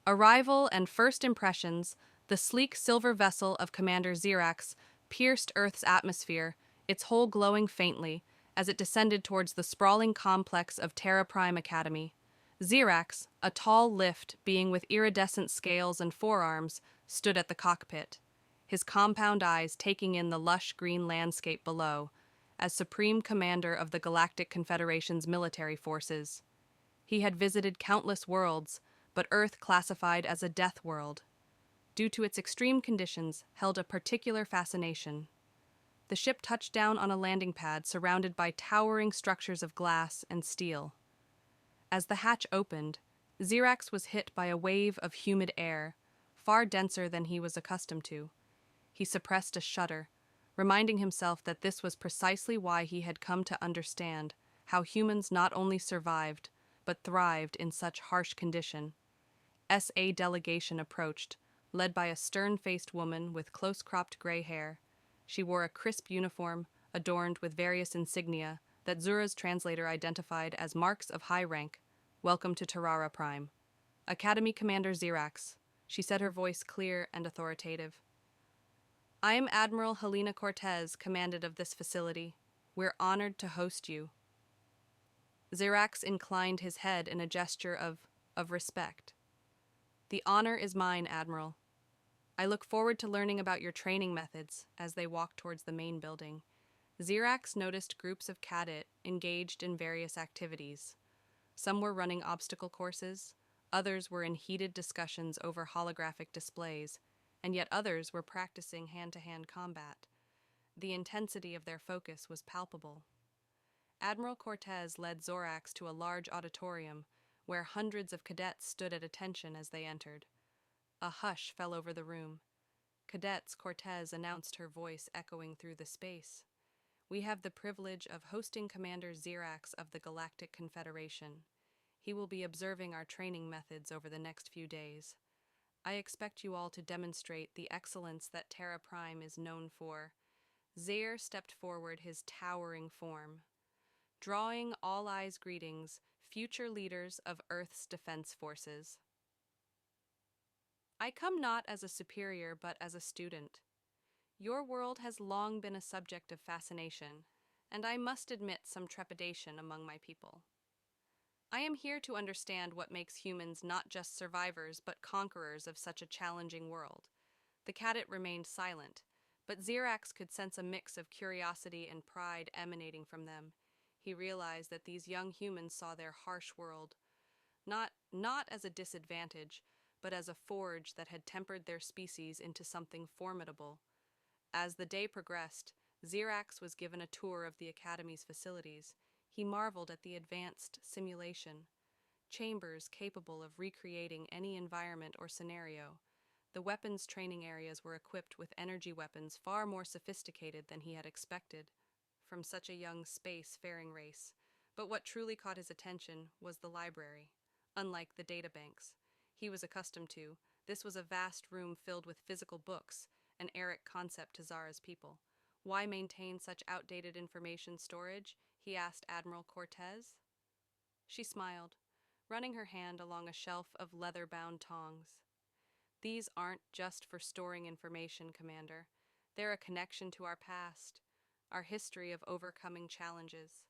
Arrival and first impressions, the sleek silver vessel of Commander Xerax pierced Earth's atmosphere, its hull glowing faintly, as it descended towards the sprawling complex of Terra Prime Academy. Xerax, a tall lift being with iridescent scales and forearms, stood at the cockpit, his compound eyes taking in the lush green landscape below, as Supreme Commander of the Galactic Confederation's military forces. He had visited countless worlds, but Earth, classified as a death world, due to its extreme conditions, held a particular fascination. The ship touched down on a landing pad surrounded by towering structures of glass and steel. As the hatch opened, Xerax was hit by a wave of humid air, far denser than he was accustomed to. He suppressed a shudder, reminding himself that this was precisely why he had come to understand how humans not only survived, but thrived in such harsh condition. SA delegation approached, led by a stern-faced woman with close-cropped gray hair. She wore a crisp uniform, adorned with various insignia that Zura's translator identified as marks of high rank. "Welcome to Terrara Prime. Academy Commander Xerax," she said, her voice clear and authoritative. "I am Admiral Helena Cortez, commandant of this facility. We're honored to host you." Xerax inclined his head in a gesture of respect. "The honor is mine, Admiral. I look forward to learning about your training methods." As they walked towards the main building, Xerax noticed groups of cadet engaged in various activities. Some were running obstacle courses, others were in heated discussions over holographic displays, and yet others were practicing hand-to-hand combat. The intensity of their focus was palpable. Admiral Cortez led Zorax to a large auditorium where hundreds of cadets stood at attention as they entered. A hush fell over the room. "Cadets," Cortez announced, her voice echoing through the space. "We have the privilege of hosting Commander Xerax of the Galactic Confederation. He will be observing our training methods over the next few days. I expect you all to demonstrate the excellence that Terra Prime is known for." Zaire stepped forward, his towering form. "Drawing all eyes greetings, future leaders of Earth's defense forces. I come not as a superior, but as a student. Your world has long been a subject of fascination, and I must admit some trepidation among my people. I am here to understand what makes humans not just survivors, but conquerors of such a challenging world." The cadet remained silent, but Xerax could sense a mix of curiosity and pride emanating from them. He realized that these young humans saw their harsh world not as a disadvantage, but as a forge that had tempered their species into something formidable. As the day progressed, Xerax was given a tour of the Academy's facilities. He marveled at the advanced simulation, chambers capable of recreating any environment or scenario. The weapons training areas were equipped with energy weapons far more sophisticated than he had expected from such a young space-faring race. But what truly caught his attention was the library. Unlike the databanks he was accustomed to, this was a vast room filled with physical books, an Eric concept to Zara's people. "Why maintain such outdated information storage?" he asked Admiral Cortez. She smiled, running her hand along a shelf of leather-bound tongs. "These aren't just for storing information, Commander. They're a connection to our past, our history of overcoming challenges.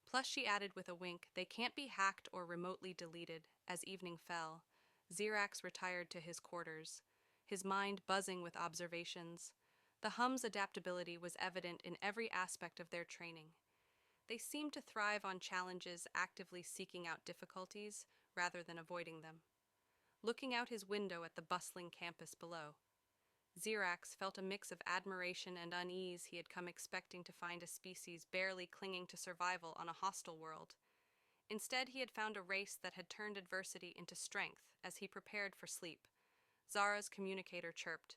Plus," she added with a wink, "they can't be hacked or remotely deleted." As evening fell, Xerax retired to his quarters, his mind buzzing with observations. The Hum's adaptability was evident in every aspect of their training. They seemed to thrive on challenges, actively seeking out difficulties rather than avoiding them. Looking out his window at the bustling campus below, Xerax felt a mix of admiration and unease. He had come expecting to find a species barely clinging to survival on a hostile world. Instead, he had found a race that had turned adversity into strength. As he prepared for sleep, Zara's communicator chirped.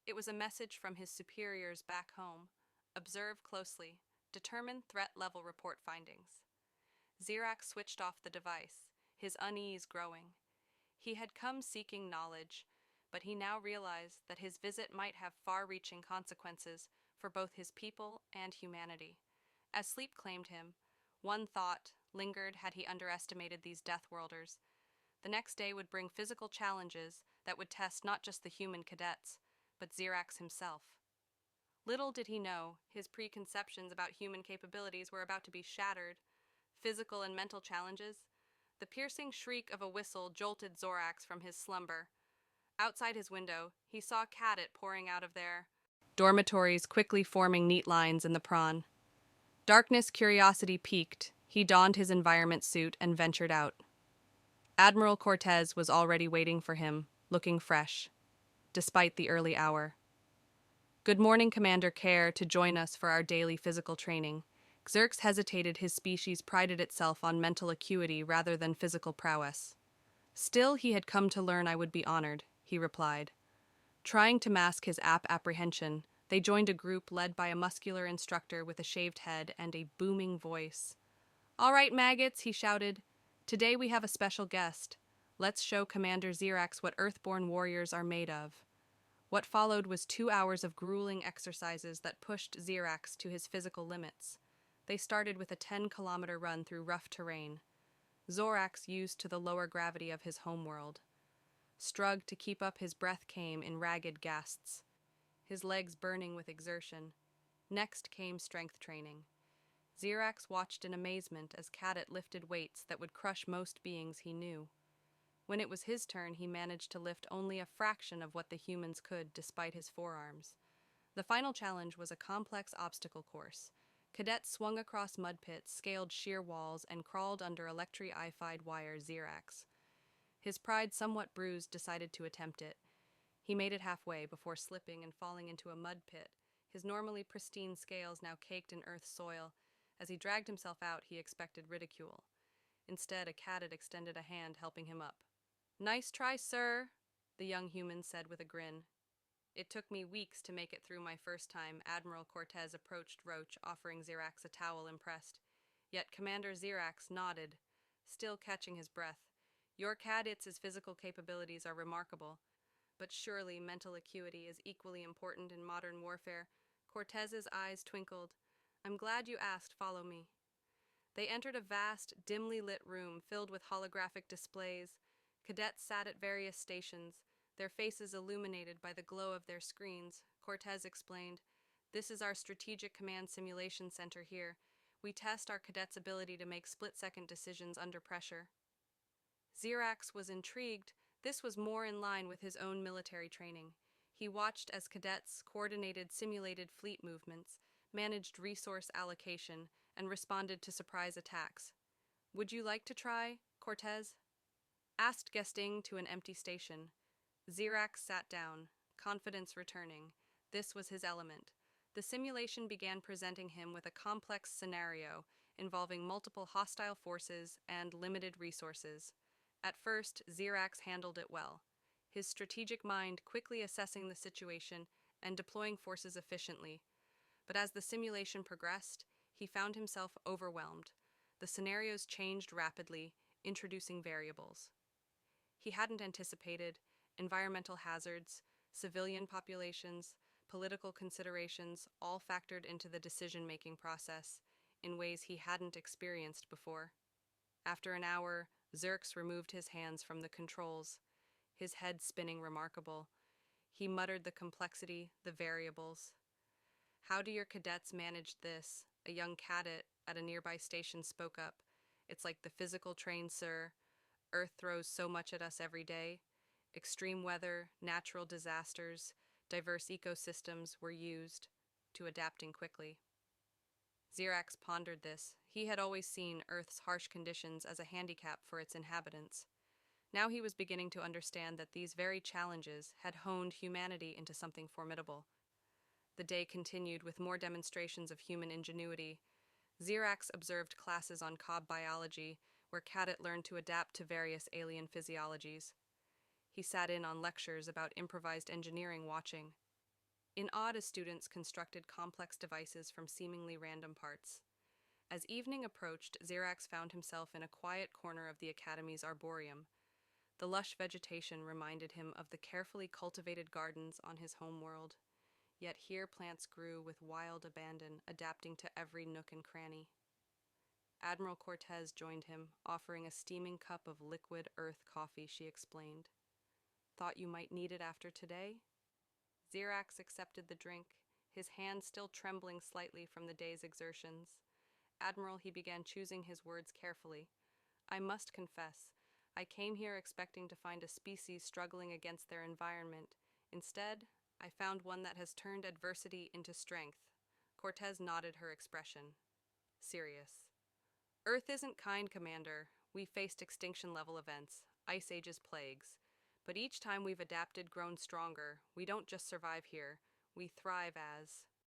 It was a message from his superiors back home. "Observe closely. Determine threat level report findings." Xerax switched off the device, his unease growing. He had come seeking knowledge, but he now realized that his visit might have far-reaching consequences for both his people and humanity. As sleep claimed him, one thought lingered: had he underestimated these Deathworlders? The next day would bring physical challenges that would test not just the human cadets, but Xerax himself. Little did he know, his preconceptions about human capabilities were about to be shattered. Physical and mental challenges. The piercing shriek of a whistle jolted Zorax from his slumber. Outside his window, he saw Cadet pouring out of their dormitories, quickly forming neat lines in the prawn. Darkness curiosity piqued. He donned his environment suit and ventured out. Admiral Cortez was already waiting for him, looking fresh, despite the early hour. Good morning, Commander Care, to join us for our daily physical training. Xerx hesitated. His species prided itself on mental acuity rather than physical prowess. Still, he had come to learn. I would be honored, he replied. Trying to mask his apprehension, they joined a group led by a muscular instructor with a shaved head and a booming voice. All right, maggots, he shouted. Today we have a special guest. Let's show Commander Xerax what Earthborn warriors are made of. What followed was 2 hours of grueling exercises that pushed Xerax to his physical limits. They started with a 10-kilometer run through rough terrain. Zorax, used to the lower gravity of his homeworld, struggled to keep up. His breath came in ragged gasps, his legs burning with exertion. Next came strength training. Xerax watched in amazement as Cadet lifted weights that would crush most beings he knew. When it was his turn, he managed to lift only a fraction of what the humans could despite his forearms. The final challenge was a complex obstacle course. Cadets swung across mud pits, scaled sheer walls, and crawled under electri-ified wire. Xerax, his pride somewhat bruised, decided to attempt it. He made it halfway before slipping and falling into a mud pit, his normally pristine scales now caked in earth soil. As he dragged himself out, he expected ridicule. Instead, a cadet extended a hand, helping him up. Nice try, sir, the young human said with a grin. It took me weeks to make it through my first time. Admiral Cortez approached Roach, offering Xerax a towel, impressed. Yet Commander Xerax nodded, still catching his breath. Your cadet's physical capabilities are remarkable, but surely mental acuity is equally important in modern warfare. Cortez's eyes twinkled. I'm glad you asked. Follow me. They entered a vast, dimly lit room filled with holographic displays. Cadets sat at various stations, their faces illuminated by the glow of their screens. Cortez explained, This is our Strategic Command Simulation Center here. We test our cadets' ability to make split-second decisions under pressure. Xerax was intrigued. This was more in line with his own military training. He watched as cadets coordinated simulated fleet movements, managed resource allocation, and responded to surprise attacks. Would you like to try, Cortez asked, guesting to an empty station. Xerax sat down, confidence returning. This was his element. The simulation began presenting him with a complex scenario involving multiple hostile forces and limited resources. At first, Xerax handled it well, his strategic mind quickly assessing the situation and deploying forces efficiently. But as the simulation progressed, he found himself overwhelmed. The scenarios changed rapidly, introducing variables he hadn't anticipated: environmental hazards, civilian populations, political considerations, all factored into the decision-making process in ways he hadn't experienced before. After an hour, Xerx removed his hands from the controls, his head spinning remarkable. He muttered the complexity, the variables. How do your cadets manage this? A young cadet at a nearby station spoke up. It's like the physical train, sir. Earth throws so much at us every day. Extreme weather, natural disasters, diverse ecosystems were used to adapting quickly. Xerax pondered this. He had always seen Earth's harsh conditions as a handicap for its inhabitants. Now he was beginning to understand that these very challenges had honed humanity into something formidable. The day continued with more demonstrations of human ingenuity. Xerax observed classes on cob biology, where Cadet learned to adapt to various alien physiologies. He sat in on lectures about improvised engineering, watching in awe as students constructed complex devices from seemingly random parts. As evening approached, Xerax found himself in a quiet corner of the Academy's arboreum. The lush vegetation reminded him of the carefully cultivated gardens on his homeworld. Yet here plants grew with wild abandon, adapting to every nook and cranny. Admiral Cortez joined him, offering a steaming cup of liquid earth coffee, she explained. Thought you might need it after today? Xerax accepted the drink, his hand still trembling slightly from the day's exertions. Admiral, he began choosing his words carefully. I must confess, I came here expecting to find a species struggling against their environment. Instead, I found one that has turned adversity into strength. Cortez nodded, her expression serious. Earth isn't kind, Commander. We faced extinction-level events, Ice Age's plagues. But each time we've adapted, grown stronger. We don't just survive here. We thrive as